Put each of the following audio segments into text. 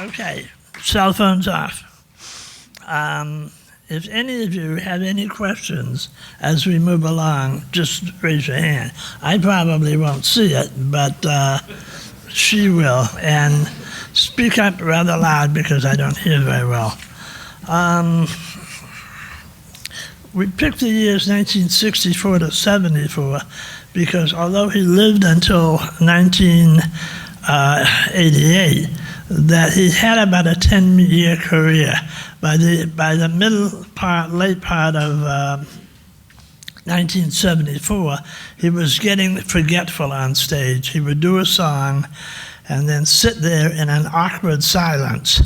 Okay, cell phones off. If any of you have any questions as we move along, just raise your hand. I probably won't see it, but she will. And speak up rather loud because I don't hear very well. We picked the years 1964 to 74 because although he lived until 1988, that he had about a 10-year career. By the late part of 1974, he was getting forgetful on stage. He would do a song and then sit there in an awkward silence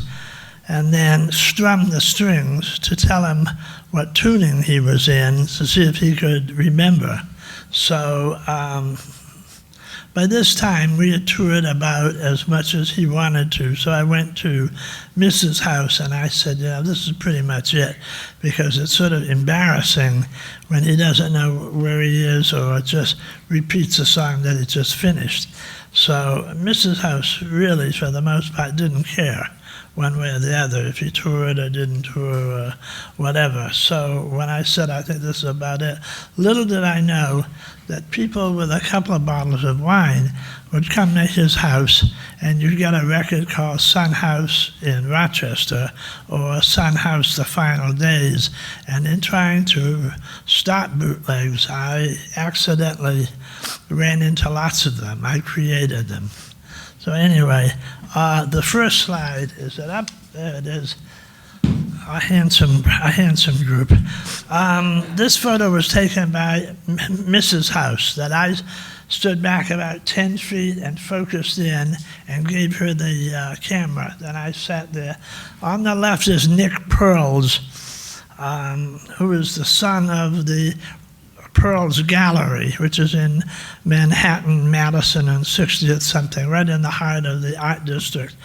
and then strum the strings to tell him what tuning he was in to see if he could remember. So by this time, we had toured about as much as he wanted to, so I went to Mrs. House and I said, this is pretty much it, because it's sort of embarrassing when he doesn't know where he is or just repeats a song that he just finished. So Mrs. House really, for the most part, didn't care one way or the other, if he toured or didn't tour or whatever. So when I said, I think this is about it, little did I know that people with a couple of bottles of wine would come to his house and you'd get a record called Sun House in Rochester or Sun House The Final Days. And in trying to stop bootlegs, I accidentally ran into lots of them. I created them. So anyway, the first slide, is it up? There it is. A handsome group. This photo was taken by Mrs. House, that I stood back about 10 feet and focused in and gave her the camera. Then I sat there. On the left is Nick Pearls, who is the son of the Pearls Gallery, which is in Manhattan, Madison, and 60th something, right in the heart of the art district.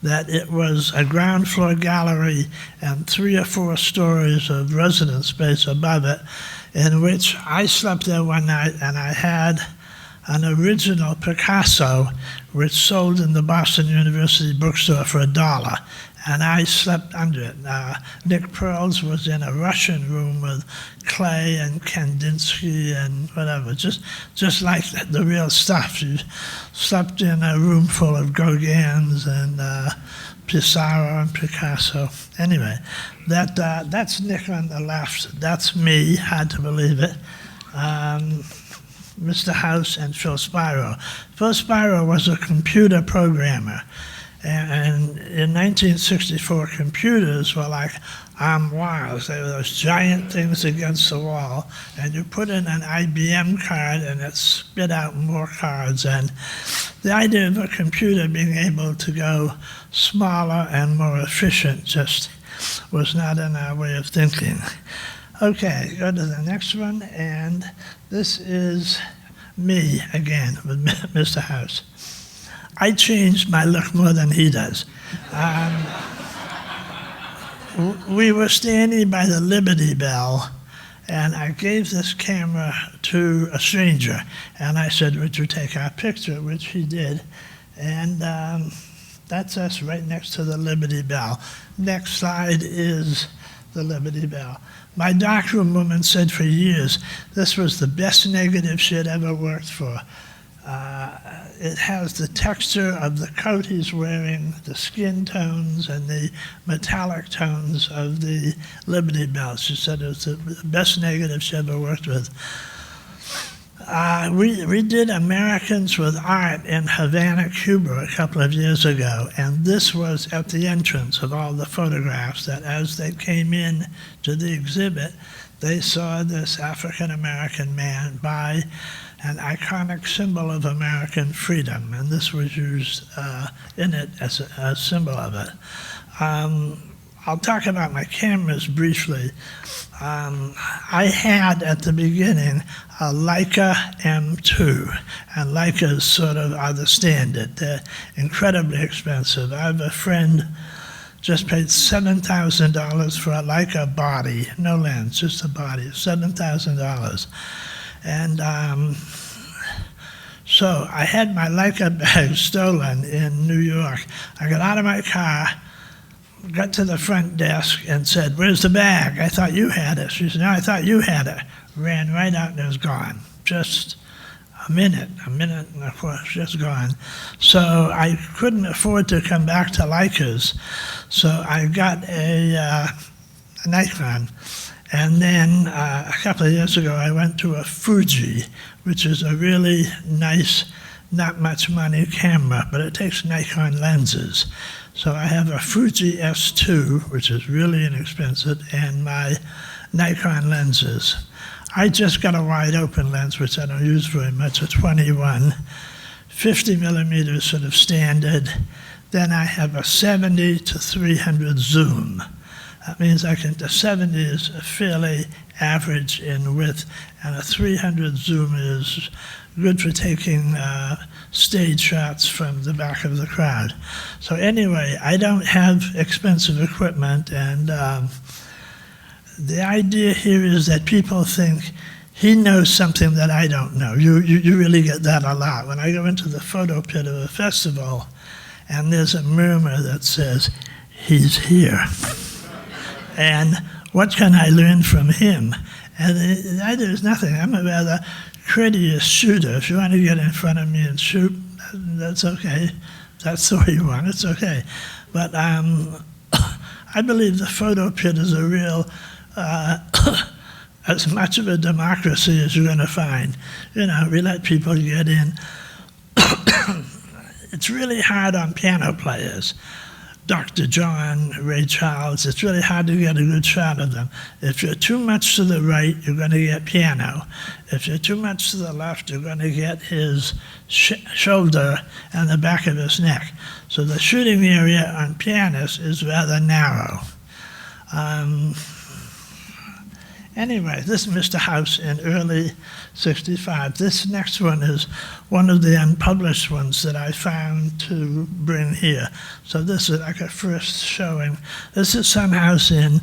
That it was a ground floor gallery and 3 or 4 stories of residence space above it, in which I slept there one night and I had an original Picasso, which sold in the Boston University bookstore for $1. And I slept under it. Nick Pearls was in a Russian room with Klee and Kandinsky and whatever, just like the real stuff. You slept in a room full of Gauguins and Pissarro and Picasso. Anyway, that's Nick on the left. That's me, hard to believe it. Mr. House and Phil Spiro. Phil Spiro was a computer programmer. And in 1964, computers were like armoires. They were those giant things against the wall, and you put in an IBM card and it spit out more cards. And the idea of a computer being able to go smaller and more efficient just was not in our way of thinking. Okay, go to the next one, and this is me again with Mr. House. I changed my look more than he does. We were standing by the Liberty Bell, and I gave this camera to a stranger, and I said, would you take our picture, which he did. And that's us right next to the Liberty Bell. Next slide is the Liberty Bell. My darkroom woman said for years, this was the best negative she had ever worked for. It has the texture of the coat he's wearing, the skin tones, and the metallic tones of the Liberty Bell. She said it was the best negative she ever worked with. We did Americans with Art in Havana, Cuba a couple of years ago, and this was at the entrance of all the photographs, that as they came in to the exhibit, they saw this African-American man buy an iconic symbol of American freedom, and this was used in it as a symbol of it. I'll talk about my cameras briefly. I had, at the beginning, a Leica M2, and Leicas sort of are the standard. They're incredibly expensive. I have a friend just paid $7,000 for a Leica body, no lens, just a body, $7,000. And So I had my Leica bag stolen in New York. I got out of my car, got to the front desk and said, "Where's the bag? I thought you had it." She said, "No, I thought you had it." Ran right out and it was gone. Just a minute, and of course, just gone. So I couldn't afford to come back to Leicas, so I got a Nikon. And then a couple of years ago, I went to a Fuji, which is a really nice, not much money camera, but it takes Nikon lenses. So I have a Fuji S2, which is really inexpensive, and my Nikon lenses. I just got a wide open lens, which I don't use very much, a 21, 50 millimeters sort of standard. Then I have a 70 to 300 zoom. That means the 70 is fairly average in width, and a 300 zoom is good for taking stage shots from the back of the crowd. So anyway, I don't have expensive equipment, and the idea here is that people think he knows something that I don't know. You really get that a lot. When I go into the photo pit of a festival, and there's a murmur that says, "He's here." And what can I learn from him? And there's nothing. I'm a rather courteous shooter. If you want to get in front of me and shoot, that's okay. If that's the way you want, it's okay. But I believe the photo pit is a real, as much of a democracy as you're going to find. We let people get in. It's really hard on piano players. Dr. John, Ray Charles, it's really hard to get a good shot of them. If you're too much to the right, you're going to get piano. If you're too much to the left, you're going to get his shoulder and the back of his neck. So the shooting area on pianists is rather narrow. Anyway, this is Mr. House in early '65. This next one is one of the unpublished ones that I found to bring here. So this is like a first showing. This is Sun House in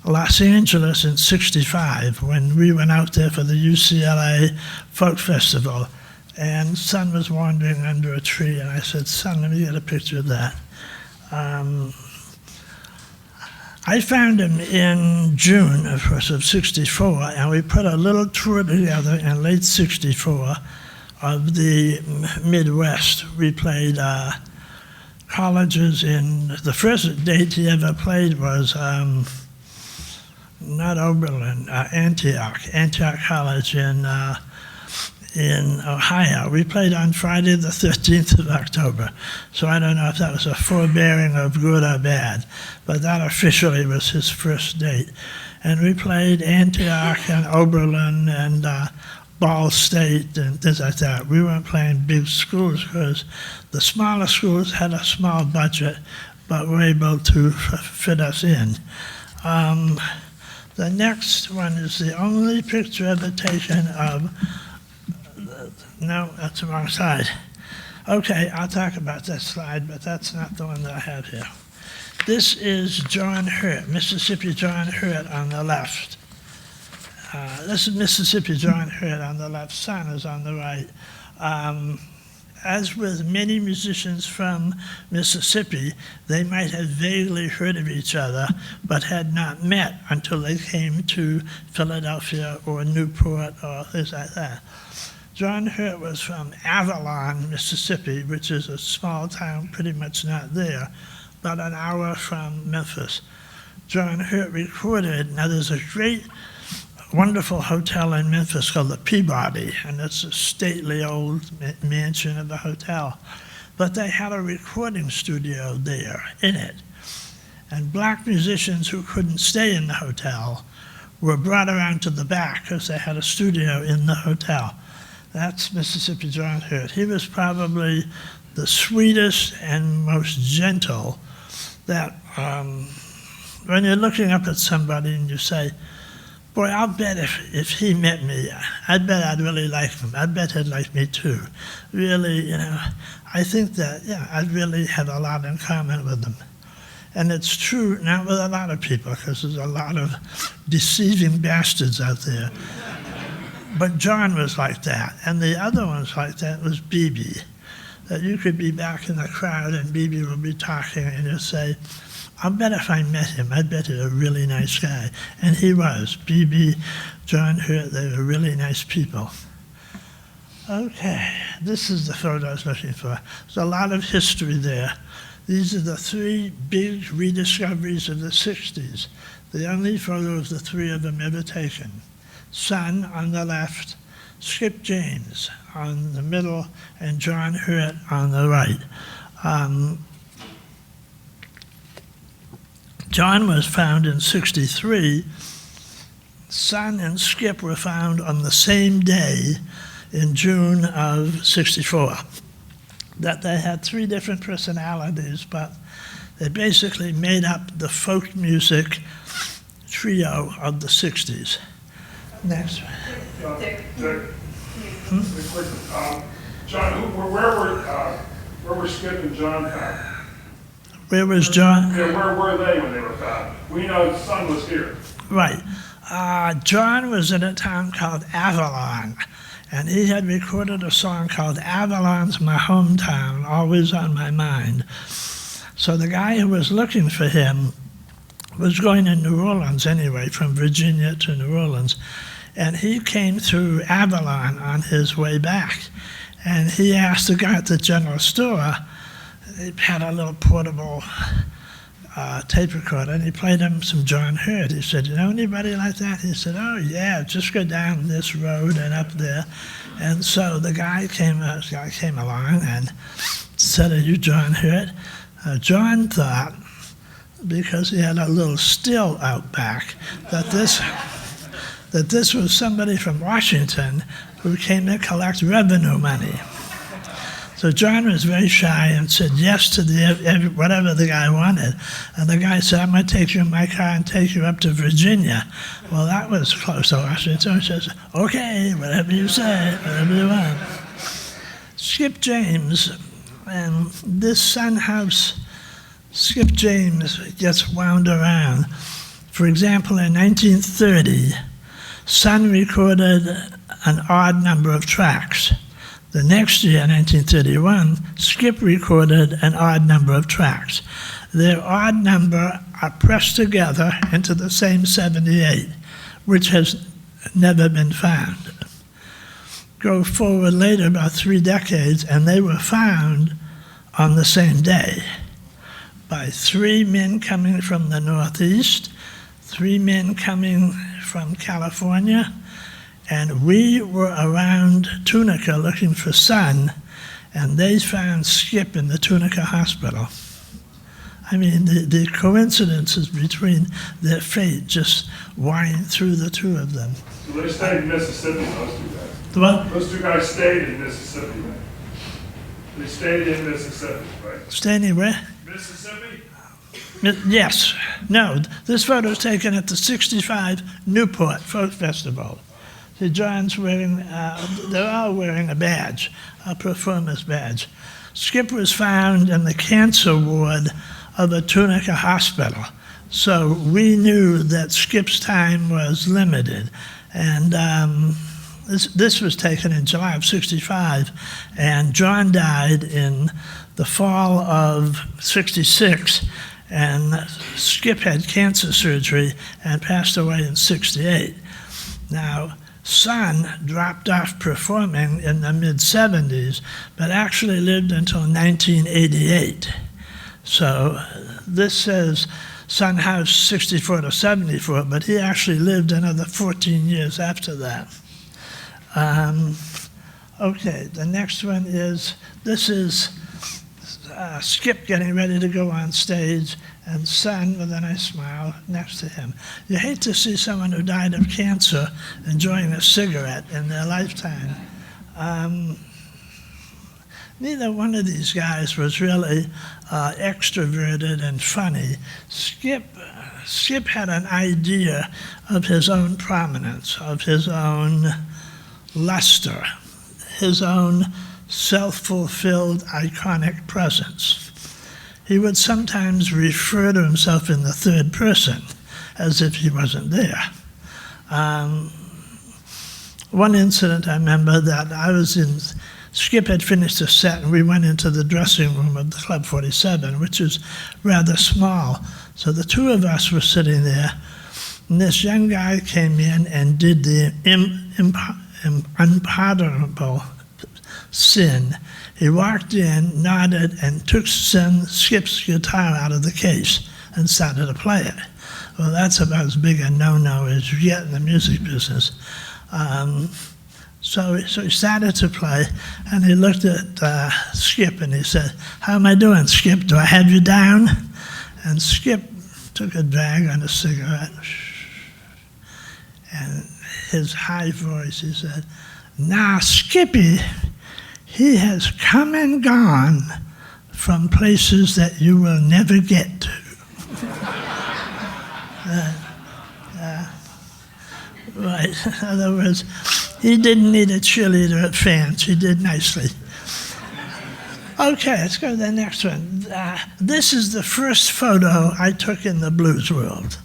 Los Angeles in '65 when we went out there for the UCLA Folk Festival. And Sun was wandering under a tree, and I said, "Son, let me get a picture of that." I found him in June, of course, of '64, and we put a little tour together in late '64 of the Midwest. We played colleges the first date he ever played was not Oberlin, Antioch College in Ohio. We played on Friday the 13th of October. So I don't know if that was a forbearing of good or bad, but that officially was his first date. And we played Antioch and Oberlin and Ball State and things like that. We weren't playing big schools because the smaller schools had a small budget, but were able to fit us in. The next one is the only picture ever taken of no, that's the wrong side. Okay, I'll talk about that slide, but that's not the one that I have here. This is John Hurt, Mississippi John Hurt on the left. This is Mississippi John Hurt on the left, Son is on the right. As with many musicians from Mississippi, they might have vaguely heard of each other, but had not met until they came to Philadelphia or Newport or things like that. John Hurt was from Avalon, Mississippi, which is a small town pretty much not there, about an hour from Memphis. John Hurt recorded, now there's a great, wonderful hotel in Memphis called the Peabody, and it's a stately old mansion of a hotel. But they had a recording studio there in it. And black musicians who couldn't stay in the hotel were brought around to the back because they had a studio in the hotel. That's Mississippi John Hurt. He was probably the sweetest and most gentle that when you're looking up at somebody and you say, boy, I'll bet if he met me, I bet I'd really like him. I bet he'd like me too. Really, I think that, I'd really have a lot in common with him. And it's true, not with a lot of people, because there's a lot of deceiving bastards out there. But John was like that, and the other ones like that was BB. That you could be back in the crowd and BB would be talking and you'd say, I bet if I met him, I bet he's a really nice guy. And he was. BB, John Hurt, they were really nice people. Okay, this is the photo I was looking for. There's a lot of history there. These are the three big rediscoveries of the 60s. The only photo of the three of them ever taken. Son on the left, Skip James on the middle, and John Hurt on the right. John was found in '63. Son and Skip were found on the same day in June of '64. That they had three different personalities, but they basically made up the folk music trio of the '60s. Next. John, where were Skip and John found? Where was John? Yeah, where were they when they were found? We know the son was here. Right. John was in a town called Avalon, and he had recorded a song called Avalon's My Hometown, Always on My Mind. So the guy who was looking for him was going to New Orleans anyway, from Virginia to New Orleans. And he came through Avalon on his way back. And he asked the guy at the general store, he had a little portable tape recorder, and he played him some John Hurt. He said, you know anybody like that? He said, oh yeah, just go down this road and up there. And so the guy came along and said, are you John Hurt? John thought, because he had a little still out back, that this was somebody from Washington who came to collect revenue money. So John was very shy and said yes to whatever the guy wanted. And the guy said, I'm going to take you in my car and take you up to Virginia. Well, that was close to Washington. So he says, okay, whatever you say, whatever you want. Skip James, and this Son House, Skip James gets wound around. For example, in 1930, Son recorded an odd number of tracks. The next year, 1931, Skip recorded an odd number of tracks. Their odd number are pressed together into the same 78, which has never been found. Go forward later about 3 decades, and they were found on the same day by 3 men coming from the Northeast, 3 men coming from California, and we were around Tunica looking for Son, and they found Skip in the Tunica Hospital. I mean, the coincidences between their fate just wind through the two of them. So they stayed in Mississippi, those two guys. What? Those two guys stayed in Mississippi, right? They stayed in Mississippi, right? Staying where? Mississippi? Yes. No, this photo is taken at the '65 Newport Folk Festival. See, John's wearing, they're all wearing a badge, a performer's badge. Skip was found in the cancer ward of a Tunica hospital. So we knew that Skip's time was limited. And this was taken in July of '65, and John died in the fall of '66, and Skip had cancer surgery and passed away in '68. Now, Son dropped off performing in the mid-'70s, but actually lived until 1988. So this says Son House 64 to 74, but he actually lived another 14 years after that. Okay, the next one is, this is Skip getting ready to go on stage, and Son with a nice smile next to him. You hate to see someone who died of cancer enjoying a cigarette in their lifetime. Neither one of these guys was really extroverted and funny. Skip had an idea of his own prominence, of his own luster, his own self-fulfilled iconic presence. He would sometimes refer to himself in the third person, as if he wasn't there. one incident I remember that I was in, Skip had finished a set and we went into the dressing room of the Club 47, which is rather small. So the two of us were sitting there, and this young guy came in and did the unpardonable sin. He walked in, nodded, and took Skip's guitar out of the case and started to play it. Well, that's about as big a no-no as you get in the music business. So he started to play, and he looked at Skip and he said, "How am I doing, Skip? Do I have you down?" And Skip took a drag on a cigarette, and his high voice, he said, "Now, Skippy, he has come and gone from places that you will never get to." Right. In other words, he didn't need a cheerleader at fans. He did nicely. Okay, let's go to the next one. This is the first photo I took in the blues world.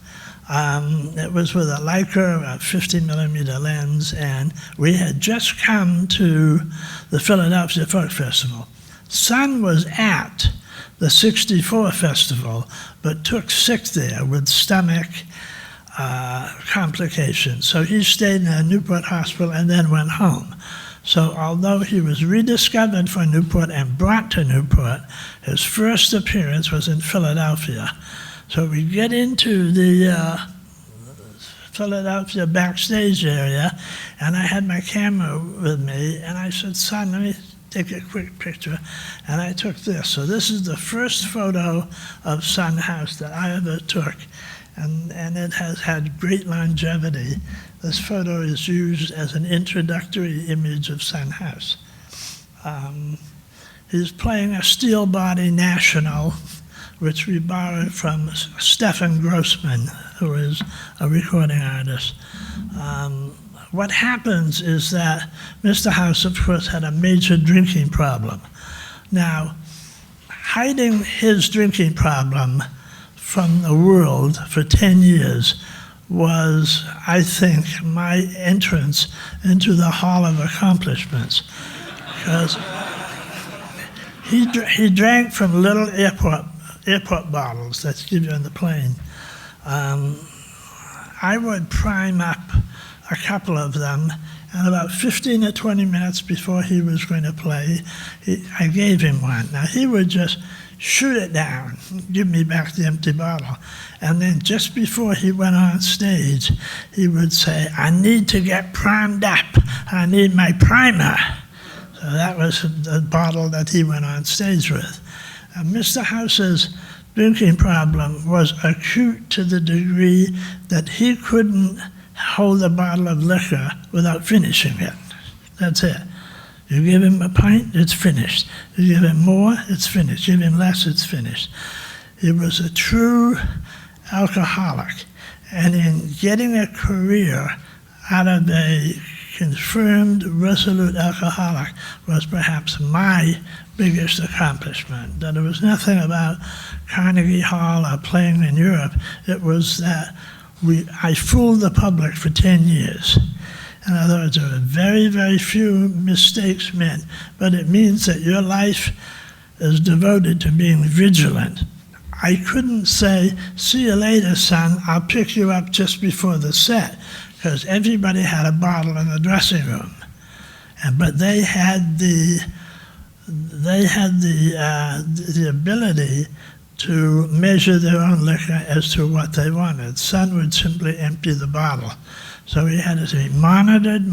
It was with a Leica, a 50mm lens, and we had just come to the Philadelphia Folk Festival. Son was at the '64 festival, but took sick there with stomach complications. So he stayed in a Newport hospital and then went home. So although he was rediscovered for Newport and brought to Newport, his first appearance was in Philadelphia. So we get into the Philadelphia backstage area, and I had my camera with me, and I said, "Son, let me take a quick picture." And I took this. So this is the first photo of Son House that I ever took, and it has had great longevity. This photo is used as an introductory image of Son House. He's playing a steel body National, which we borrowed from Stefan Grossman, who is a recording artist. What happens is that Mr. House, of course, had a major drinking problem. Now, hiding his drinking problem from the world for 10 years was, I think, my entrance into the Hall of Accomplishments. Because he drank from little airport bottles that you give you on the plane. I would prime up a couple of them, and about 15 or 20 minutes before he was going to play, I gave him one. Now, he would just shoot it down, give me back the empty bottle. And then just before he went on stage, he would say, "I need to get primed up. I need my primer." So that was the bottle that he went on stage with. Mr. House's drinking problem was acute to the degree that he couldn't hold a bottle of liquor without finishing it. That's it. You give him a pint, it's finished. You give him more, it's finished. You give him less, it's finished. He was a true alcoholic. And in getting a career out of a confirmed, resolute alcoholic was perhaps my biggest accomplishment. That it was nothing about Carnegie Hall or playing in Europe. It was that I fooled the public for 10 years. In other words, there were very, very few mistakes made, but it means that your life is devoted to being vigilant. I couldn't say, "See you later, son, I'll pick you up just before the set," because everybody had a bottle in the dressing room. But they had the ability to measure their own liquor as to what they wanted. Son would simply empty the bottle. So he had to be monitored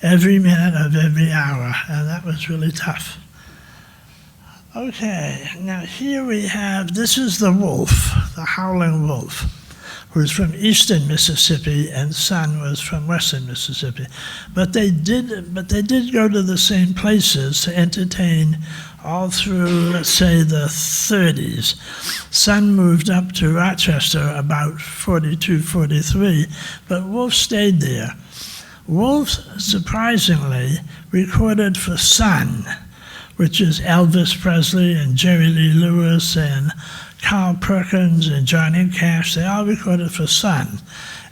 every minute of every hour, and that was really tough. Okay, now here we have, this is the wolf, the howling wolf, who's from eastern Mississippi, and Son was from western Mississippi. But they did go to the same places to entertain all through, let's say, the 30s. Son moved up to Rochester about 42, 43, but Wolf stayed there. Wolf, surprisingly, recorded for Son, which is Elvis Presley and Jerry Lee Lewis and Carl Perkins and Johnny Cash, they all recorded for Sun.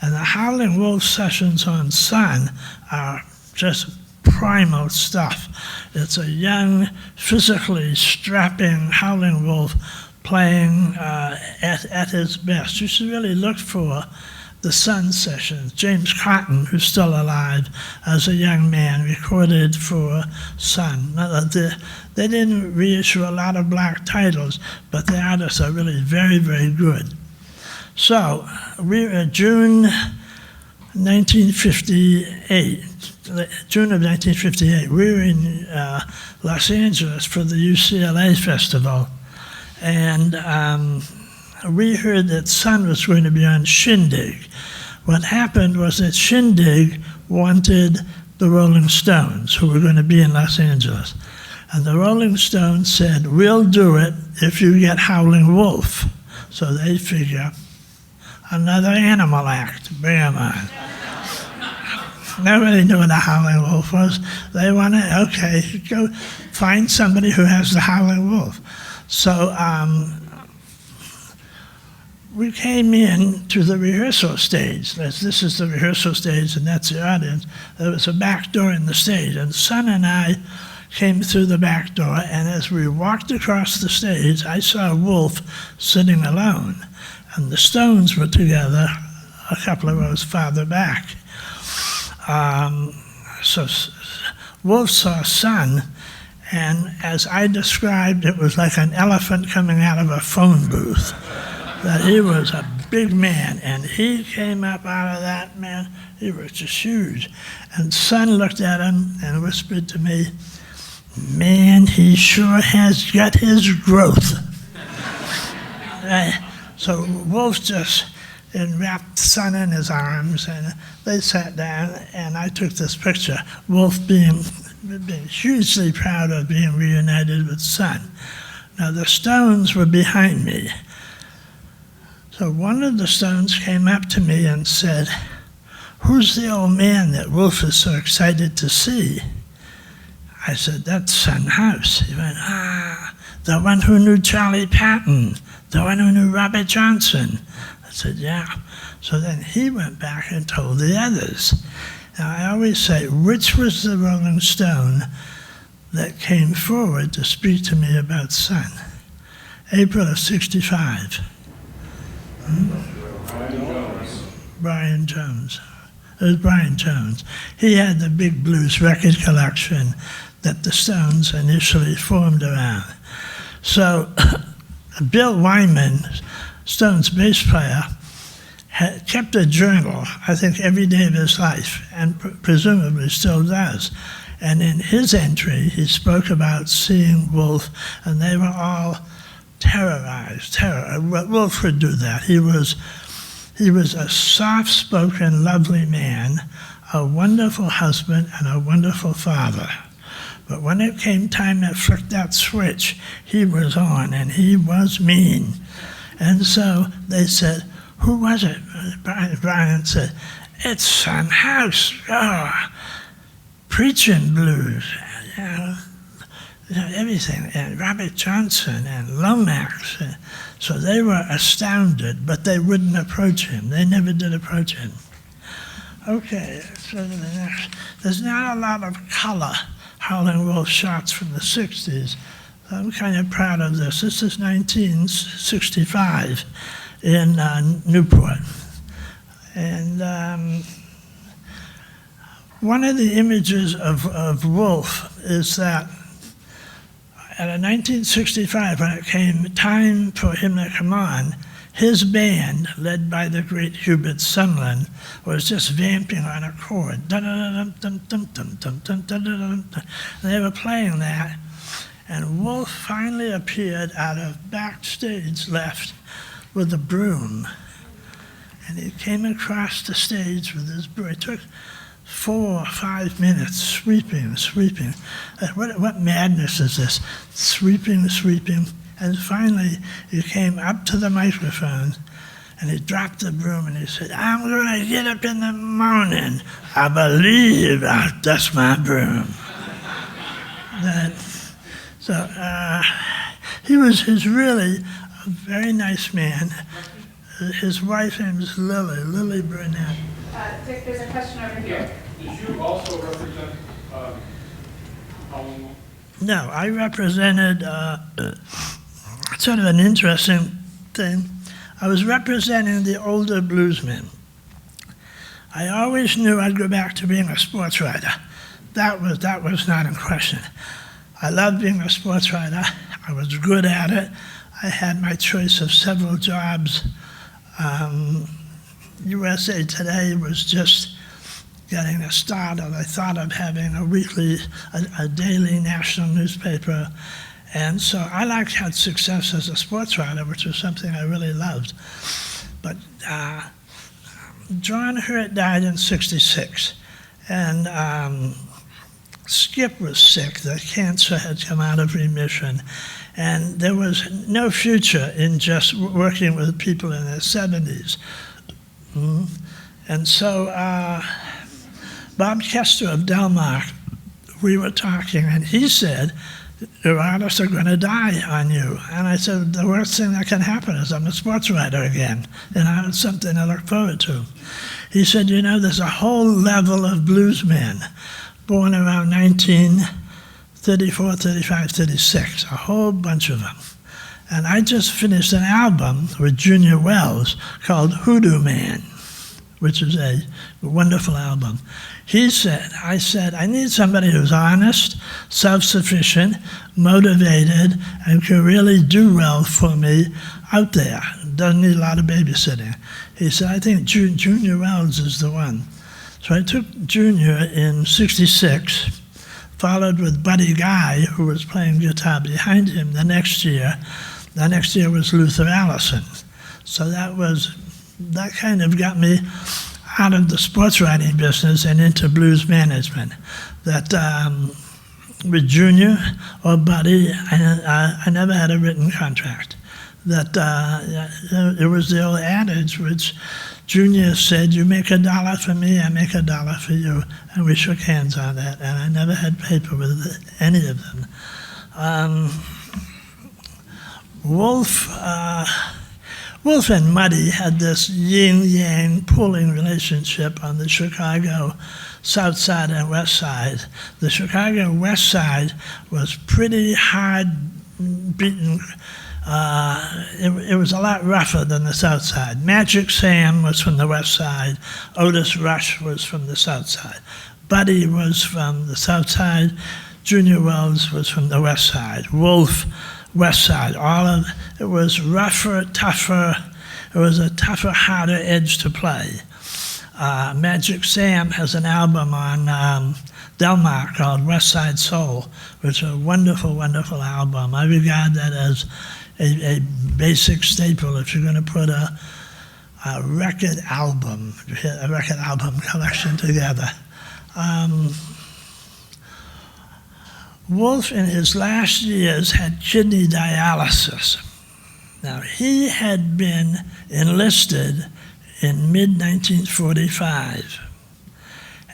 And the Howling Wolf sessions on Sun are just primal stuff. It's a young, physically strapping Howling Wolf playing at his best. You should really look for the Sun sessions. James Cotton, who's still alive, as a young man, recorded for Sun. They didn't reissue a lot of black titles, but the artists are really very, very good. So, June 1958, June of 1958, we were in Los Angeles for the UCLA Festival, and we heard that Sun was going to be on Shindig. What happened was that Shindig wanted the Rolling Stones, who were going to be in Los Angeles. And the Rolling Stones said, "We'll do it if you get Howling Wolf." So they figure, another Animal Act, bring 'em on. Nobody knew what a Howling Wolf was. They wanted, okay, go find somebody who has the Howling Wolf. So we came in to the rehearsal stage. This is the rehearsal stage, and that's the audience. There was a back door in the stage, and Sun and I came through the back door, and as we walked across the stage, I saw Wolf sitting alone, and the Stones were together a couple of rows farther back. So Wolf saw Sun, and as I described, it was like an elephant coming out of a phone booth. That he was a big man, and he came up out of that, man, he was just huge. And Sun looked at him and whispered to me, "Man, he sure has got his growth." So Wolf just wrapped Sun in his arms, and they sat down, and I took this picture, Wolf being hugely proud of being reunited with Sun. Now the Stones were behind me. So one of the Stones came up to me and said, "Who's the old man that Wolf is so excited to see?" I said, "That's Son House." He went, "The one who knew Charlie Patton, the one who knew Robert Johnson." I said, "Yeah." So then he went back and told the others. Now I always say, which was the Rolling Stone that came forward to speak to me about Sun? April of '65. Brian Jones. It was Brian Jones. He had the big blues record collection that the Stones initially formed around. So Bill Wyman, Stones' bass player, had kept a journal, I think, every day of his life, and presumably still does. And in his entry, he spoke about seeing Wolf, and they were all terrorized. Wolf would do that. He was a soft-spoken, lovely man, a wonderful husband, and a wonderful father. But when it came time to flick that switch, he was on, and he was mean. And so they said, "Who was it?" Brian said, "It's Son House. Oh, preaching blues, everything, and Robert Johnson and Lomax." So they were astounded, but they wouldn't approach him. They never did approach him. Okay, so the next. There's not a lot of color Howling Wolf shots from the 60s. I'm kind of proud of this. This is 1965 in Newport. And one of the images of Wolf is that at 1965, when it came time for him to come on, his band, led by the great Hubert Sumlin, was just vamping on a chord. They were playing that, and Wolf finally appeared out of backstage left with a broom. And he came across the stage with his broom. It took 4 or 5 minutes, sweeping. What madness is this? Sweeping. And finally, he came up to the microphone, and he dropped the broom, and he said, "I'm going to get up in the morning. I believe I'll dust my broom." He's really a very nice man. His wife's name is Lily Burnett. Dick, there's a question over here. Did you also represent Howlin' Wolf? No, I represented sort of an interesting thing. I was representing the older bluesmen. I always knew I'd go back to being a sports writer. That was not in question. I loved being a sports writer. I was good at it. I had my choice of several jobs. USA Today was just getting a start, and I thought of having a daily national newspaper. And so I had success as a sports writer, which was something I really loved. But John Hurt died in '66, and Skip was sick. The cancer had come out of remission, and there was no future in just working with people in their 70s. And so Bob Kester of Delmark, we were talking, and he said, your artists are going to die on you. And I said, the worst thing that can happen is I'm a sports writer again, and it's something I look forward to. He said, there's a whole level of bluesmen born around 1934, 35, 36, a whole bunch of them. And I just finished an album with Junior Wells called Hoodoo Man, which is a wonderful album. I said, I need somebody who's honest, self-sufficient, motivated, and can really do well for me out there. Doesn't need a lot of babysitting. He said, I think Junior Wells is the one. So I took Junior in '66, followed with Buddy Guy, who was playing guitar behind him the next year. The next year was Luther Allison. So that kind of got me out of the sports writing business and into blues management. That with Junior or Buddy, I never had a written contract. That it was the old adage, which Junior said, you make $1 for me, I make $1 for you. And we shook hands on that, and I never had paper with any of them. Wolf and Muddy had this yin-yang pulling relationship on the Chicago South Side and West Side. The Chicago West Side was pretty hard beaten. It was a lot rougher than the South Side. Magic Sam was from the West Side. Otis Rush was from the South Side. Buddy was from the South Side. Junior Wells was from the West Side. Wolf, West Side. It was rougher, tougher. It was a tougher, harder edge to play. Magic Sam has an album on Delmark called West Side Soul, which is a wonderful, wonderful album. I regard that as a basic staple if you're going to put a record album collection together. Wolf in his last years had kidney dialysis. Now, he had been enlisted in mid-1945.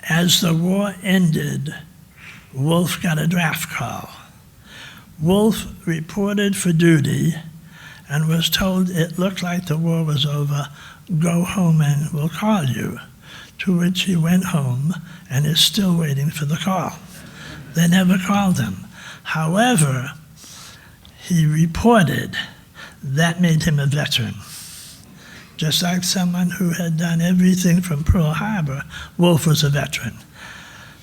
As the war ended, Wolf got a draft call. Wolf reported for duty and was told it looked like the war was over, go home and we'll call you. To which he went home and is still waiting for the call. They never called him. However, he reported that made him a veteran. Just like someone who had done everything from Pearl Harbor, Wolf was a veteran.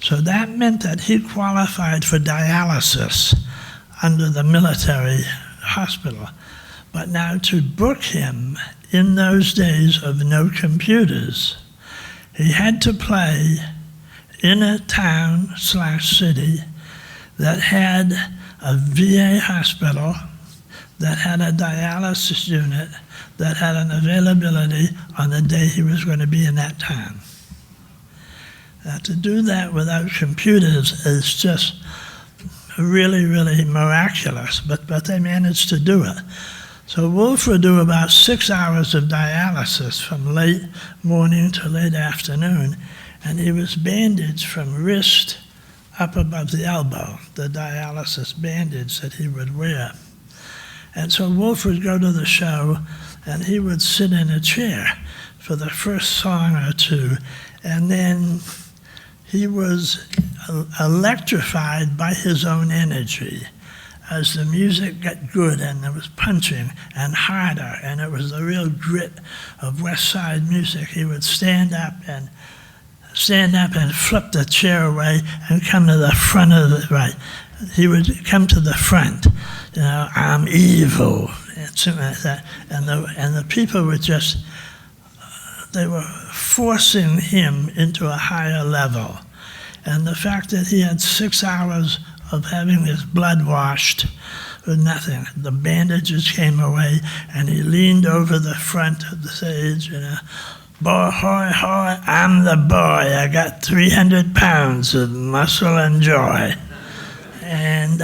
So that meant that he qualified for dialysis under the military hospital. But now to book him in those days of no computers, he had to play in a town/city that had a VA hospital, that had a dialysis unit, that had an availability on the day he was going to be in that town. Now, to do that without computers is just really, really miraculous, but they managed to do it. So Wolf would do about 6 hours of dialysis from late morning to late afternoon, and he was bandaged from wrist up above the elbow, the dialysis bandage that he would wear. And so Wolf would go to the show, and he would sit in a chair for the first song or two, and then he was electrified by his own energy. As the music got good and it was punching and harder, and it was the real grit of West Side music, he would stand up and flip the chair away and come to the front of the, right. He would come to the front, you know, I'm evil, and something like that. And the people were just, they were forcing him into a higher level. And the fact that he had 6 hours of having his blood washed with nothing. The bandages came away, and he leaned over the front of the stage, you know, boy, hoy, hoy, I'm the boy. I got 300 pounds of muscle and joy. And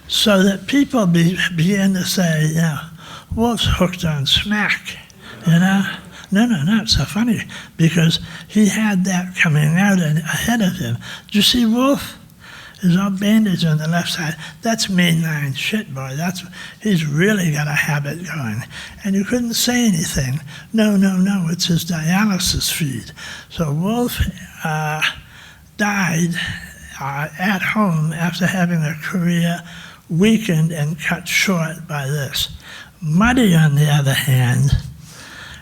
so that people began to say, you know, Wolf's hooked on smack, you know. No, it's so funny, because he had that coming out ahead of him. Did you see Wolf? There's all bandage on the left side. That's mainline shit, boy. He's really got a habit going. And you couldn't say anything. No, it's his dialysis feed. So Wolf died at home after having a career weakened and cut short by this. Muddy, on the other hand,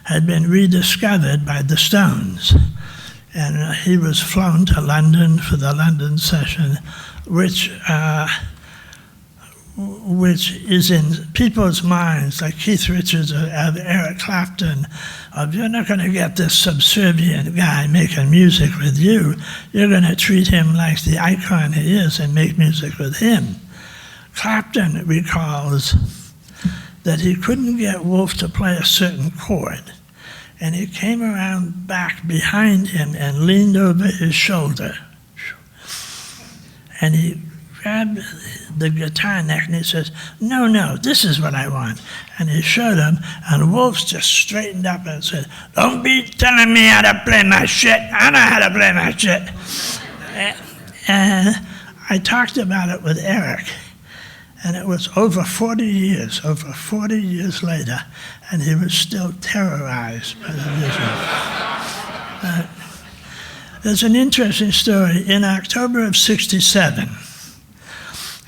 had been rediscovered by the Stones. And he was flown to London for the London session, which is in people's minds, like Keith Richards or Eric Clapton, of you're not going to get this subservient guy making music with you. You're going to treat him like the icon he is and make music with him. Clapton recalls that he couldn't get Wolf to play a certain chord, and he came around back behind him and leaned over his shoulder. And he grabbed the guitar neck and he says, no, this is what I want. And he showed him, and Wolf just straightened up and said, don't be telling me how to play my shit. I know how to play my shit. And I talked about it with Eric, and it was over 40 years later, and he was still terrorized by the vision. There's an interesting story. In October of '67,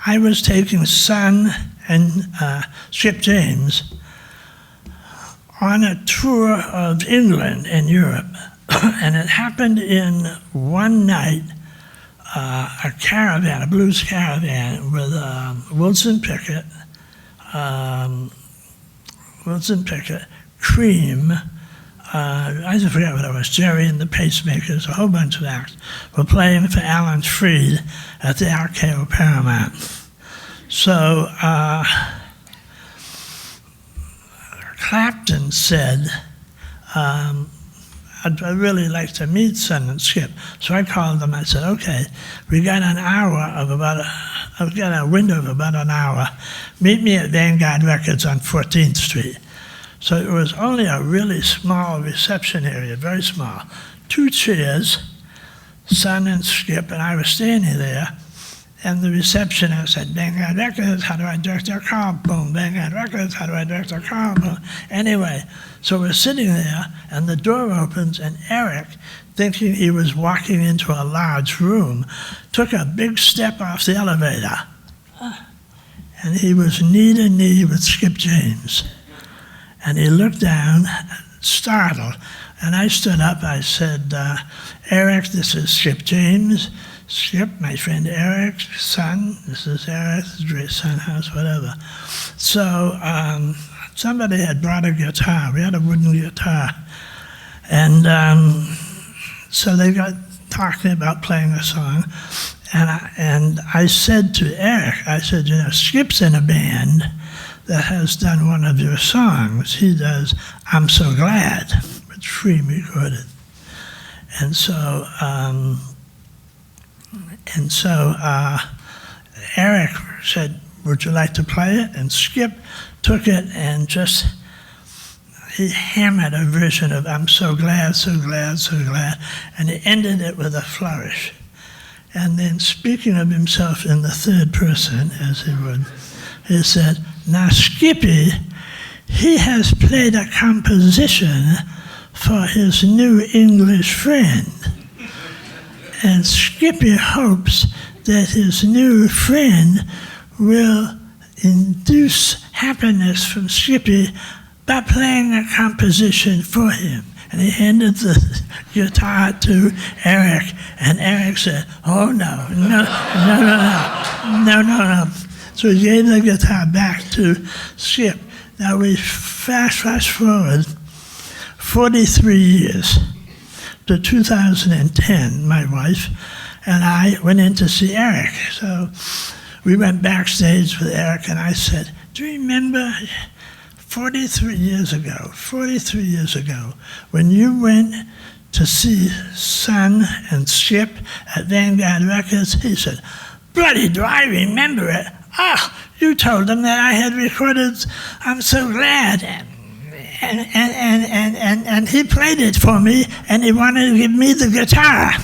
I was taking Son and Skip James on a tour of England and Europe, and it happened in one night, a caravan, a blues caravan with Wilson Pickett, Cream, I forget what it was, Jerry and the Pacemakers, a whole bunch of acts, were playing for Alan Freed at the RKO Paramount. So Clapton said, I'd really like to meet Son and Skip. So I called them. I said, okay, we got I've got a window of about an hour. Meet me at Vanguard Records on 14th Street. So it was only a really small reception area, very small. 2 chairs, Son and Skip, and I was standing there. And the receptionist said, Vanguard Records, how do I direct your call? Boom, Vanguard Records, how do I direct your call? Boom. Anyway, so we're sitting there, and the door opens, and Eric, thinking he was walking into a large room, took a big step off the elevator. And he was knee to knee with Skip James. And he looked down, startled. And I stood up, I said, Eric, this is Skip James. Skip, my friend Eric's son. This is Eric's great son house, whatever. So somebody had brought a guitar. We had a wooden guitar. And so they got talking about playing a song. And I said to Eric, I said, you know, Skip's in a band that has done one of your songs. He does I'm So Glad, which Freem recorded. And so Eric said, would you like to play it? And Skip took it and he hammered a version of I'm so glad, so glad, so glad, and he ended it with a flourish. And then speaking of himself in the third person, as he would, he said, Now Skippy, he has played a composition for his new English friend. And Skippy hopes that his new friend will induce happiness from Skippy by playing a composition for him. And he handed the guitar to Eric, and Eric said, "Oh, no. So he gave the guitar back to Skip. Now we fast forward 43 years to 2010, my wife and I went in to see Eric. So we went backstage with Eric, and I said, "Do you remember 43 years ago, when you went to see Son and Skip at Vanguard Records?" He said, "Bloody, do I remember it? Ah, you told them that I had recorded I'm So Glad. And he played it for me, and he wanted to give me the guitar."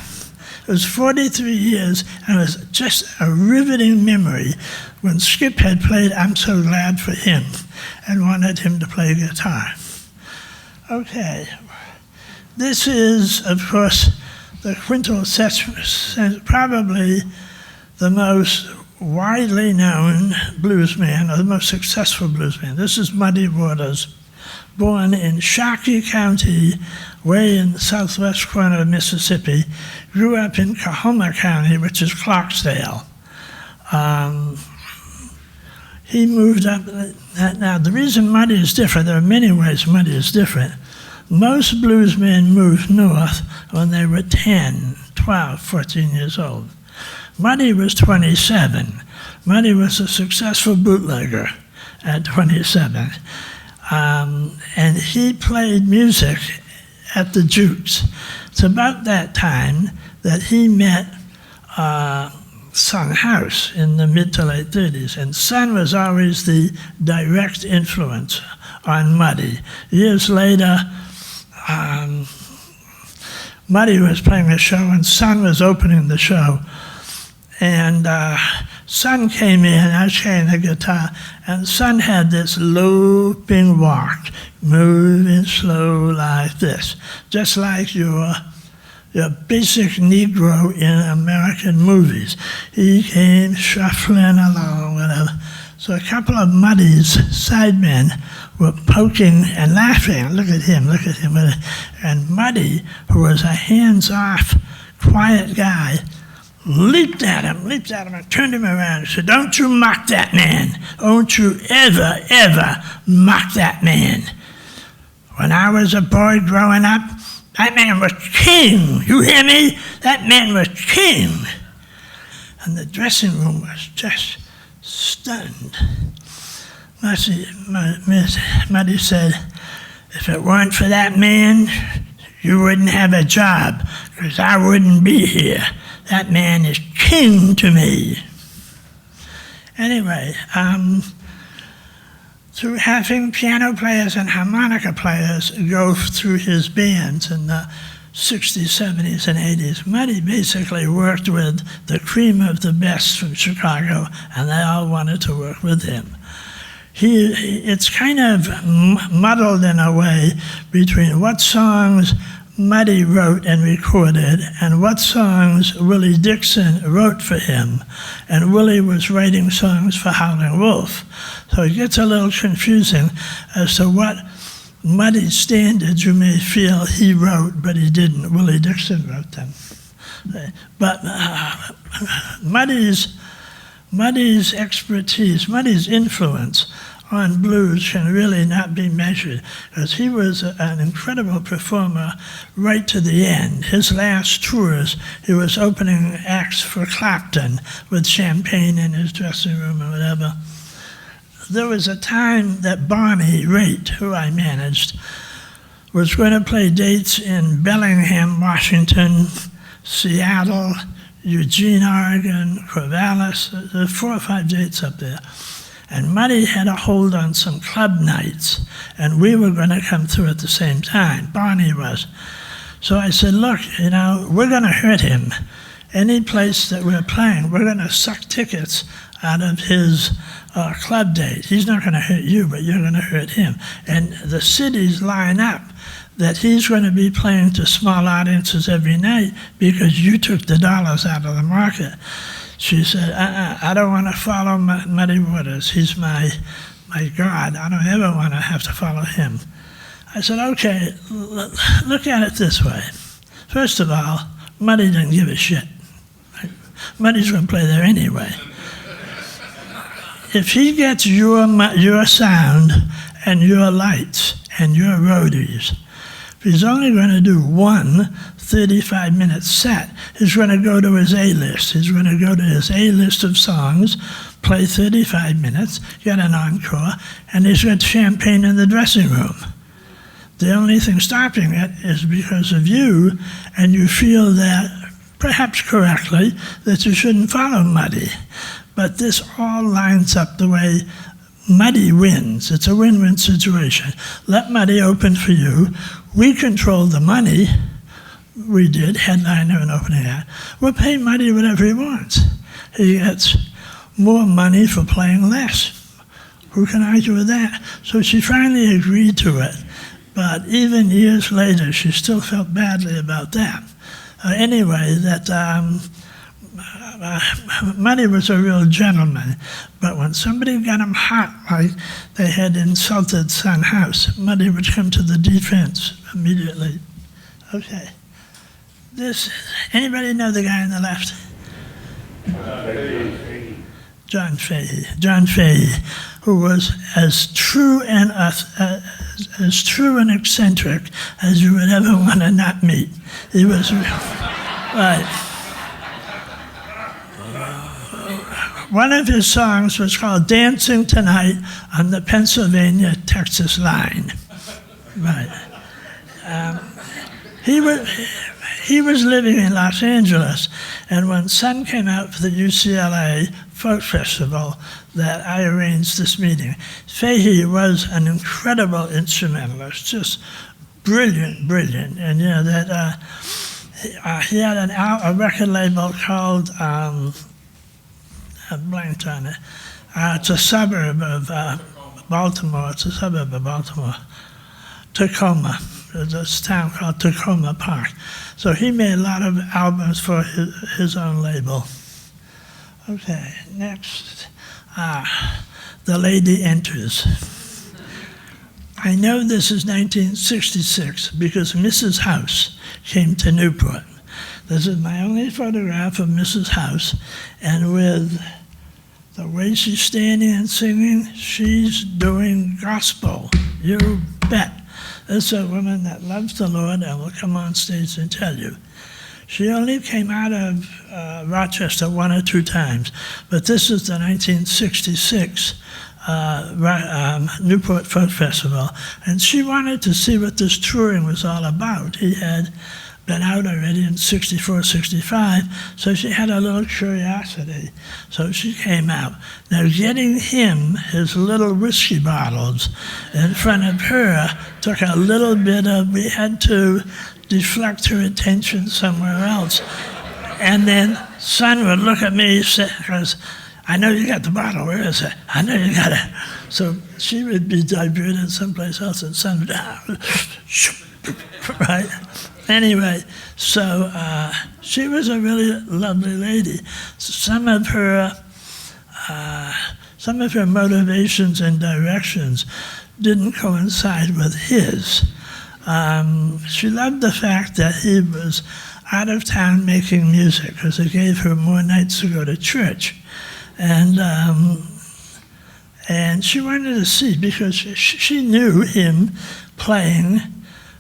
It was 43 years, and it was just a riveting memory when Skip had played I'm So Glad for him and wanted him to play guitar. Okay, this is, of course, the quintessential, probably the most widely known bluesman, or the most successful bluesman. This is Muddy Waters, born in Shockey County, way in the southwest corner of Mississippi, grew up in Coahoma County, which is Clarksdale. He moved up. Now, the reason Muddy is different, there are many ways Muddy is different. Most bluesmen moved north when they were 10, 12, 14 years old. Muddy was 27. Muddy was a successful bootlegger at 27. And he played music at the Jukes. It's about that time that he met Son House in the mid to late 30s. And Son was always the direct influence on Muddy. Years later, Muddy was playing a show and Son was opening the show. And Son came in, I was carrying the guitar, and Son had this loping walk, moving slow like this, just like your basic Negro in American movies. He came shuffling along, whatever. So a couple of Muddy's sidemen were poking and laughing. Look at him. And Muddy, who was a hands-off, quiet guy, leaped at him and turned him around and said, "Don't you mock that man. Don't you ever mock that man. When I was a boy growing up, that man was king. You hear me? That man was king." And the dressing room was just stunned. Muddy said, "If it weren't for that man, you wouldn't have a job, because I wouldn't be here. That man is king to me." Anyway, through having piano players and harmonica players go through his bands in the 60s, 70s, and 80s, Muddy basically worked with the cream of the best from Chicago, and they all wanted to work with him. It's kind of muddled in a way between what songs Muddy wrote and recorded, and what songs Willie Dixon wrote for him. And Willie was writing songs for Howlin' Wolf. So it gets a little confusing as to what Muddy standards you may feel he wrote, but he didn't. Willie Dixon wrote them. But Muddy's expertise, Muddy's influence on blues can really not be measured, because he was an incredible performer right to the end. His last tours, he was opening acts for Clapton with champagne in his dressing room or whatever. There was a time that Barney Wright, who I managed, was going to play dates in Bellingham, Washington, Seattle, Eugene, Oregon, Corvallis. There were 4 or 5 dates up there. And Muddy had a hold on some club nights, and we were going to come through at the same time. Barney was. So I said, "Look, we're going to hurt him. Any place that we're playing, we're going to suck tickets out of his club date. He's not going to hurt you, but you're going to hurt him. And the cities line up that he's going to be playing to small audiences every night because you took the dollars out of the market. She said, I don't want to follow Muddy Waters. He's my God. I don't ever want to have to follow him. I said, okay, look at it this way. First of all, Muddy didn't give a shit. Muddy's going to play there anyway. If he gets your sound and your lights and your roadies, if he's only going to do one 35-minute set, he's going to go to his A-list. He's going to go to his A-list of songs, play 35 minutes, get an encore, and he's got champagne in the dressing room. The only thing stopping it is because of you, and you feel that, perhaps correctly, that you shouldn't follow Muddy. But this all lines up the way Muddy wins. It's a win-win situation. Let Muddy open for you. We control the money. We did, headliner and opening act. We'll pay Muddy whatever he wants. He gets more money for playing less. Who can argue with that? So she finally agreed to it. But even years later, she still felt badly about that. Anyway, that Muddy was a real gentleman, but when somebody got him hot, like they had insulted Son House, Muddy would come to the defense immediately. Okay. Anybody know the guy on the left? John Fahey. John Fahey, who was as true and eccentric as you would ever want to not meet. He was right. One of his songs was called "Dancing Tonight on the Pennsylvania-Texas Line." Right. He was living in Los Angeles, and when Sun came out for the UCLA Folk Festival that I arranged this meeting, Fahey was an incredible instrumentalist, just brilliant. And that he had a record label called, I blanked on it. It's a suburb of Baltimore. It's a suburb of Baltimore. Tacoma. There's this town called Tacoma Park. So he made a lot of albums for his own label. Okay, next. The Lady Enters. I know this is 1966 because Mrs. House came to Newport. This is my only photograph of Mrs. House, and with the way she's standing and singing, she's doing gospel. You bet. This is a woman that loves the Lord and will come on stage and tell you. She only came out of Rochester one or two times, but this is the 1966 Newport Folk Festival, and she wanted to see what this touring was all about. He had been out already in 64, 65, so she had a little curiosity. So she came out. Now, getting him his little whiskey bottles in front of her took a little bit of, we had to deflect her attention somewhere else. And then Son would look at me, because I know you got the bottle, where is it? I know you got it. So she would be diverted someplace else, and Son would, right? Anyway, so she was a really lovely lady. Some of her motivations and directions didn't coincide with his. She loved the fact that he was out of town making music because it gave her more nights to go to church. And she wanted to see, because she knew him playing.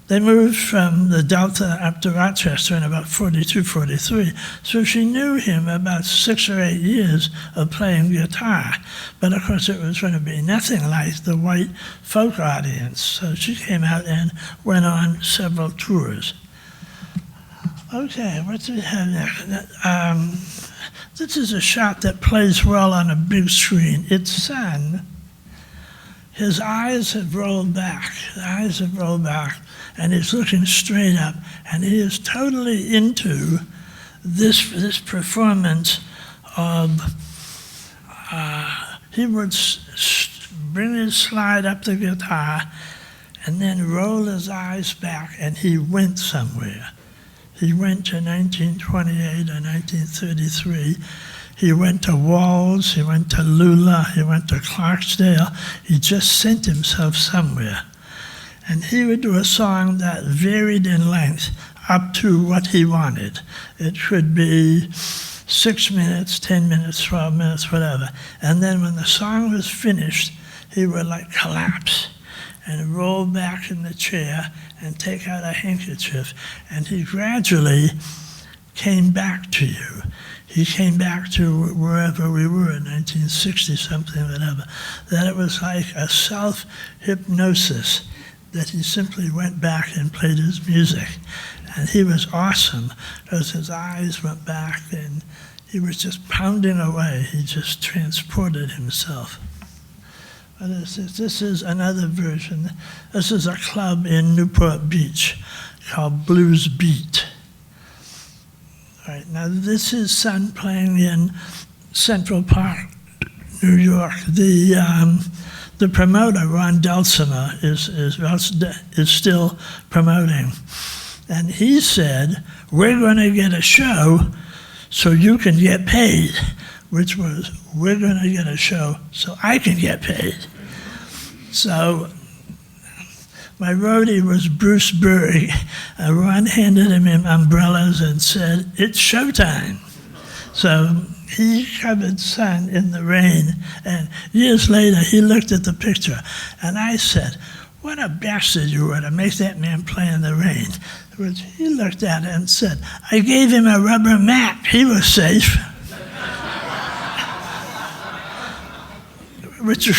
They moved from the Delta up to Rochester in about 42, 43. So she knew him about 6 or 8 years of playing guitar. But of course it was going to be nothing like the white folk audience. So she came out and went on several tours. Okay, what do we have next? This is a shot that plays well on a big screen. It's Son. His eyes have rolled back. The eyes have rolled back. And he's looking straight up, and he is totally into this performance of he would bring his slide up the guitar and then roll his eyes back, and he went somewhere. He went to 1928 or 1933. He went to Walls, he went to Lula, he went to Clarksdale. He just sent himself somewhere. And he would do a song that varied in length up to what he wanted. It could be 6 minutes, 10 minutes, 12 minutes, whatever. And then when the song was finished, he would like collapse and roll back in the chair and take out a handkerchief. And he gradually came back to you. He came back to wherever we were in 1960 something, whatever. That it was like a self-hypnosis, that he simply went back and played his music. And he was awesome because his eyes went back and he was just pounding away. He just transported himself. What is this? This is another version. This is a club in Newport Beach called Blues Beat. All right, now this is Son playing in Central Park, New York. The promoter, Ron Dulcimer, is still promoting. And he said, we're going to get a show so you can get paid, which was, we're going to get a show so I can get paid. So my roadie was Bruce Berg. Ron handed him umbrellas and said, it's showtime. So he covered Son in the rain, and years later he looked at the picture, and I said, what a bastard you were to make that man play in the rain. Which he looked at it and said, I gave him a rubber mat, he was safe. which of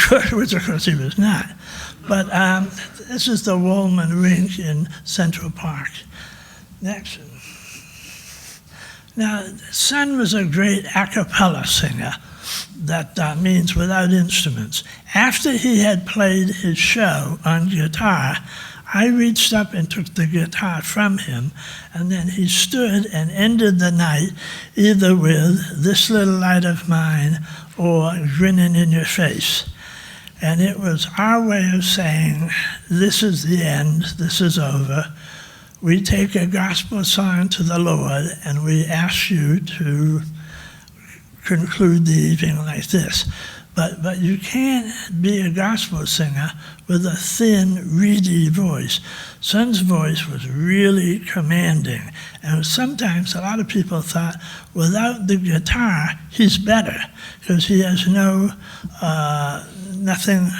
course he was not. But this is the Woolman Rink in Central Park. Next. Now, Son was a great a cappella singer. That means without instruments. After he had played his show on guitar, I reached up and took the guitar from him, and then he stood and ended the night either with This Little Light of Mine or Grinning in Your Face. And it was our way of saying, this is the end, this is over. We take a gospel song to the Lord, and we ask you to conclude the evening like this. But you can't be a gospel singer with a thin, reedy voice. Son's voice was really commanding. And sometimes a lot of people thought, without the guitar, he's better, because he has nothing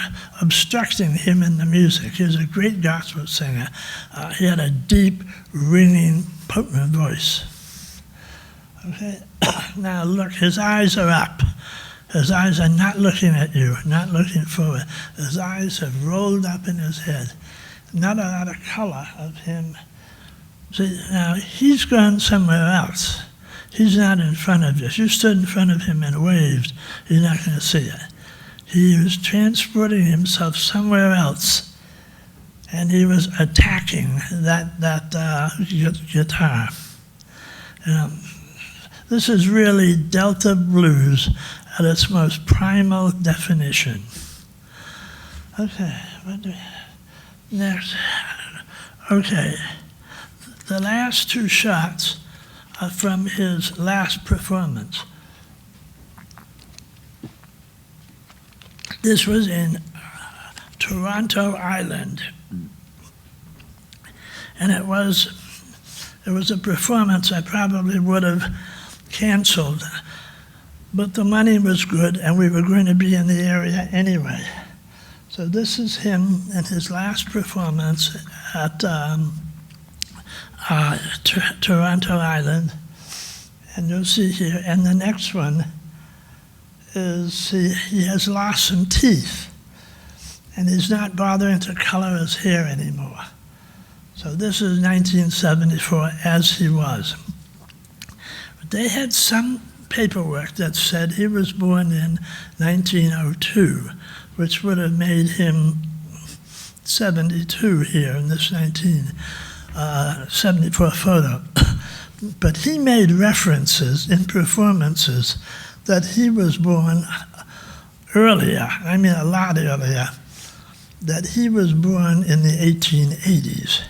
obstructing him in the music. He was a great gospel singer. He had a deep, ringing, potent voice. Okay, now look, his eyes are up. His eyes are not looking at you, not looking forward. His eyes have rolled up in his head. Not a lot of color of him. See, now he's gone somewhere else. He's not in front of you. If you stood in front of him and waved, you're not going to see it. He was transporting himself somewhere else, and he was attacking that guitar. This is really Delta blues at its most primal definition. Okay, next. Okay, the last two shots are from his last performance. This was in Toronto, Ireland, and it was a performance I probably would have canceled, but the money was good and we were going to be in the area anyway. So this is him in his last performance at Toronto, Ireland, and you'll see here, and the next one is he has lost some teeth and he's not bothering to color his hair anymore. So this is 1974 as he was. They had some paperwork that said he was born in 1902, which would have made him 72 here in this 1974 photo. But he made references in performances that he was born earlier, I mean a lot earlier, that he was born in the 1880s,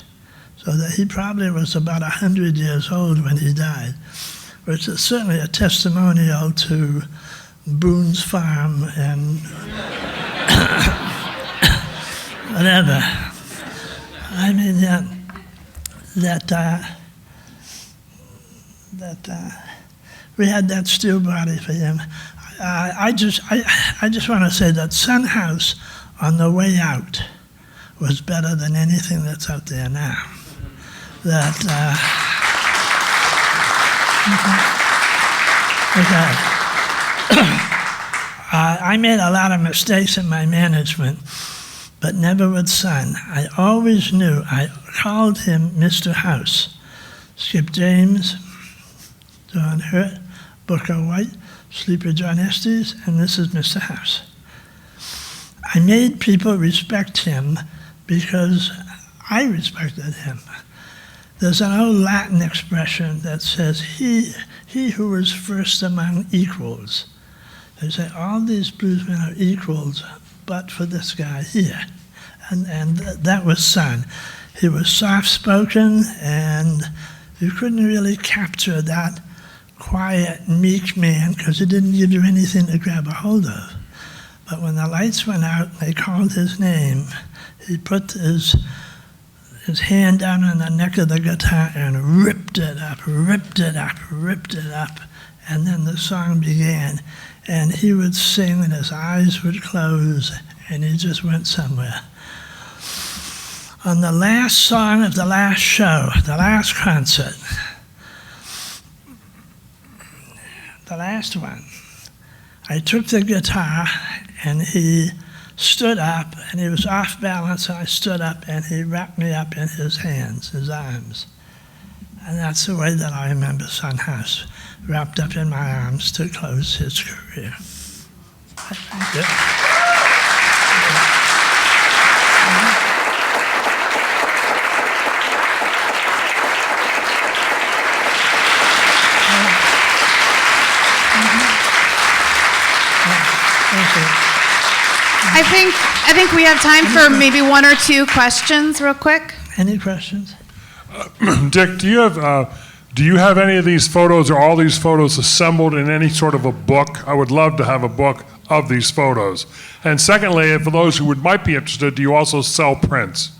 so that he probably was about 100 years old when he died, which is certainly a testimonial to Boone's Farm and whatever. I mean, we had that steel body for him. I just want to say that Sun House on the way out was better than anything that's out there now. I made a lot of mistakes in my management, but never with Sun. I always knew. I called him Mr. House. Skip James, John Hurt, Booker Wright, Sleeper John Estes, and this is Mr. House. I made people respect him because I respected him. There's an old Latin expression that says, he who is first among equals. They say all these bluesmen are equals, but for this guy here. And that was Sun. He was soft-spoken, and you couldn't really capture that quiet, meek man because he didn't give you anything to grab a hold of. But when the lights went out and they called his name, he put his hand down on the neck of the guitar and ripped it up, and then the song began. And he would sing and his eyes would close and he just went somewhere. On the last song of the last show, the last concert, the last one, I took the guitar and he stood up and he was off balance and I stood up and he wrapped me up in his hands, his arms. And that's the way that I remember Sun House, wrapped up in my arms to close his career. Thank you. I think we have time for maybe one or two questions real quick. Any questions? Dick, do you have any of these photos or all these photos assembled in any sort of a book? I would love to have a book of these photos. And secondly, for those who might be interested, do you also sell prints?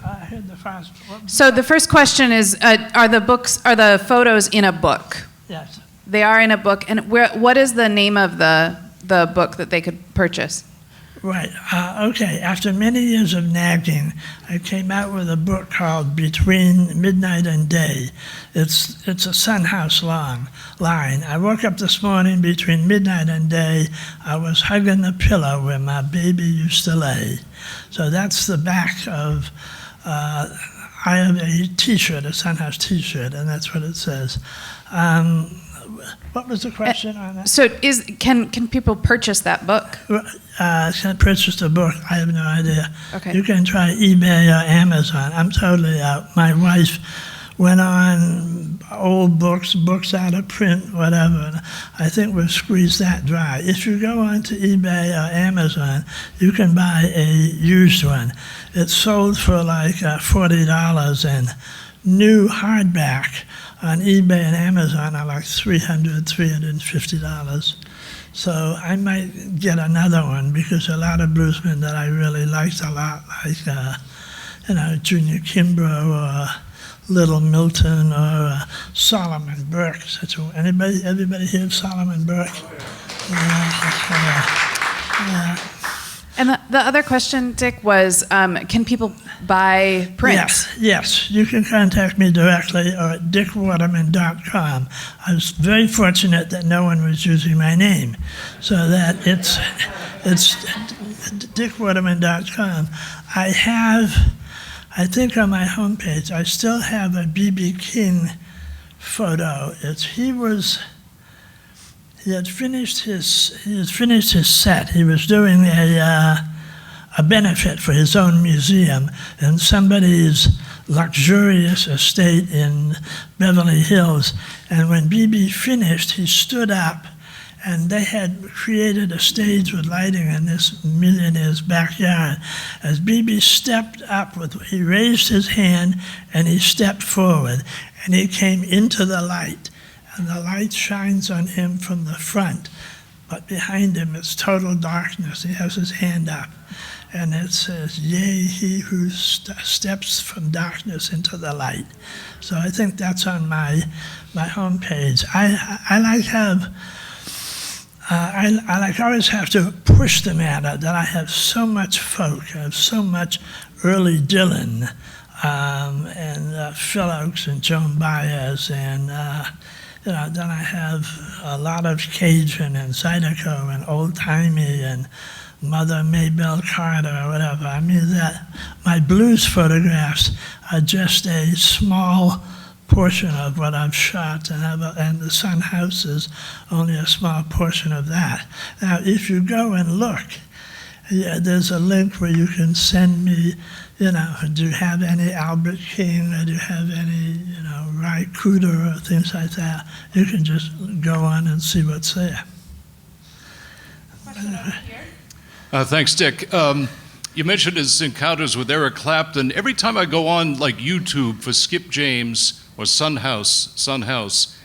I heard the first. So the first question is, are the photos in a book? Yes. They are in a book. And what is the name of the book that they could purchase? Right. Okay. After many years of nagging, I came out with a book called Between Midnight and Day. It's a Sun House line. I woke up this morning between midnight and day. I was hugging the pillow where my baby used to lay. So that's the back of. I have a T-shirt, a Sun House T-shirt, and that's what it says. What was the question on that? So can people purchase that book? Can purchase the book? I have no idea. Okay. You can try eBay or Amazon. I'm totally out. My wife went on old books out of print, whatever. I think we've squeezed that dry. If you go onto eBay or Amazon, you can buy a used one. It's sold for like $40, and new hardback on eBay and Amazon are like $300, $350. So I might get another one because a lot of bluesmen that I really liked a lot, like Junior Kimbrough or Little Milton or Solomon Burke. Everybody hear of Solomon Burke? Yeah. And the other question, Dick, was can people buy prints? Yes. You can contact me directly or at dickwaterman.com. I was very fortunate that no one was using my name, so that it's dickwaterman.com. I think on my homepage, I still have a B.B. King photo. He had finished his set. He was doing a benefit for his own museum in somebody's luxurious estate in Beverly Hills. And when B.B. finished, he stood up And they had created a stage with lighting in this millionaire's backyard. As Beebe stepped up, he raised his hand and he stepped forward, and he came into the light. And the light shines on him from the front, but behind him it's total darkness. He has his hand up, and it says, "Yea, he who steps from darkness into the light." So I think that's on my homepage. I always have to push the matter that I have so much folk. I have so much early Dylan and Phil Oakes and Joan Baez, and then I have a lot of Cajun and Zydeco and Old Timey and Mother Maybelle Carter or whatever. I mean, that my blues photographs are just a small portion of what I've shot, and the Sun House is only a small portion of that. Now, if you go and look, there's a link where you can send me, do you have any Albert King, or do you have any, Wright Cooder or things like that? You can just go on and see what's there. Thanks, Dick. You mentioned his encounters with Eric Clapton. Every time I go on YouTube for Skip James or Sun House,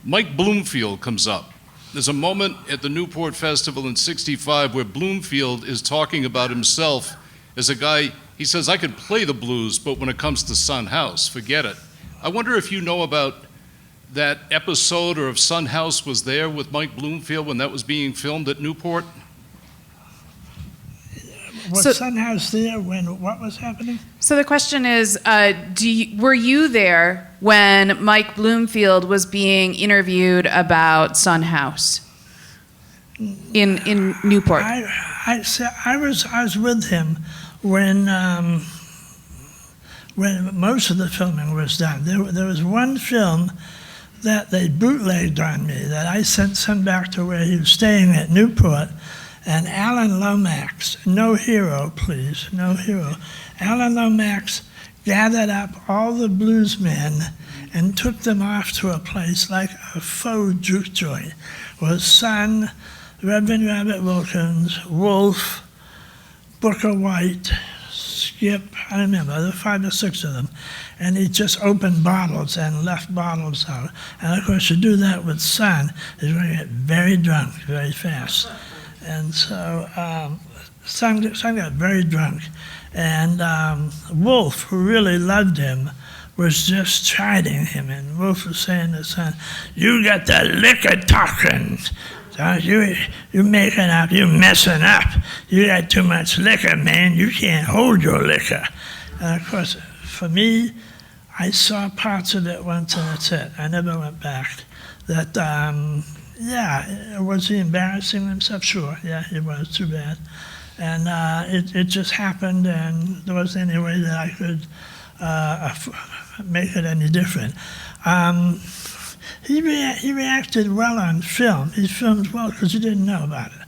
Mike Bloomfield comes up. There's a moment at the Newport Festival in '65 where Bloomfield is talking about himself as a guy. He says, "I could play the blues, but when it comes to Sun House, forget it." I wonder if you know about that episode, or if Sun House was there with Mike Bloomfield when that was being filmed at Newport. Was Sun House there when what was happening? So the question is, were you there when Mike Bloomfield was being interviewed about Sun House in Newport? I was with him when most of the filming was done. There was one film that they bootlegged on me that I sent back to where he was staying at Newport. And Alan Lomax, no hero, please, no hero. Alan Lomax gathered up all the bluesmen and took them off to a place like a faux juke joint, with Son, Reverend Rabbit Wilkins, Wolf, Booker White, Skip, I remember, there were 5 or 6 of them. And he just opened bottles and left bottles out. And of course, you do that with Son, he's going to get very drunk very fast. And so Son got very drunk. And Wolf, who really loved him, was just chiding him. And Wolf was saying to Son, "You got the liquor talking. You making up, you messing up. You got too much liquor, man. You can't hold your liquor." And of course, for me, I saw parts of it once and that's it. I never went back. That, was he embarrassing himself? Sure, yeah, he was, too bad. And it just happened, and there wasn't any way that I could make it any different. He reacted well on film. He filmed well because he didn't know about it.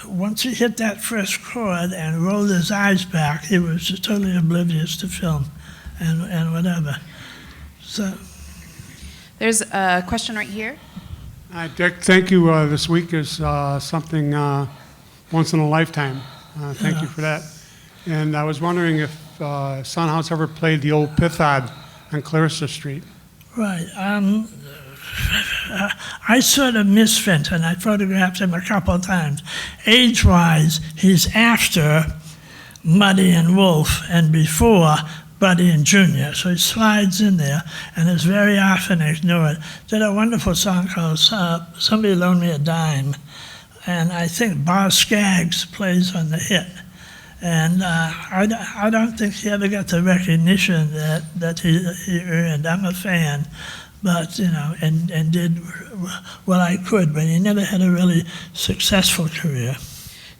Once he hit that first chord and rolled his eyes back, he was just totally oblivious to film and whatever. So, there's a question right here. Dick, thank you. This week is something once in a lifetime. Thank you for that. And I was wondering if Sun House ever played the old Pithod on Clarissa Street. Right. I sort of miss Fenton. I photographed him a couple of times. Age-wise, he's after Muddy and Wolf and before Buddy and Junior. So he slides in there and is very often ignored. Did a wonderful song called Somebody Loaned Me a Dime. And I think Boz Scaggs plays on the hit. And I don't think he ever got the recognition that he earned. I'm a fan, but, and did what I could, but he never had a really successful career.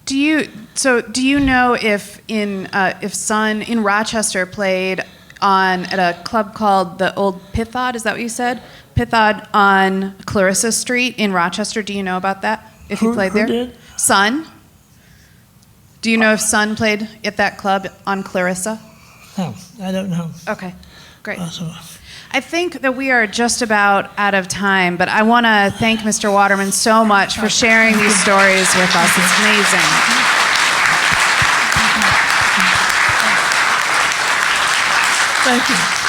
Do you know if Sun in Rochester played at a club called the Old Pithod? Is that what you said? Pithod on Clarissa Street in Rochester. Do you know about that? If he played there? Who did? Sun. Do you know if Sun played at that club on Clarissa? No, I don't know. Okay, great. Also, I think that we are just about out of time, but I want to thank Mr. Waterman so much for sharing these stories with us. It's amazing. Thank you.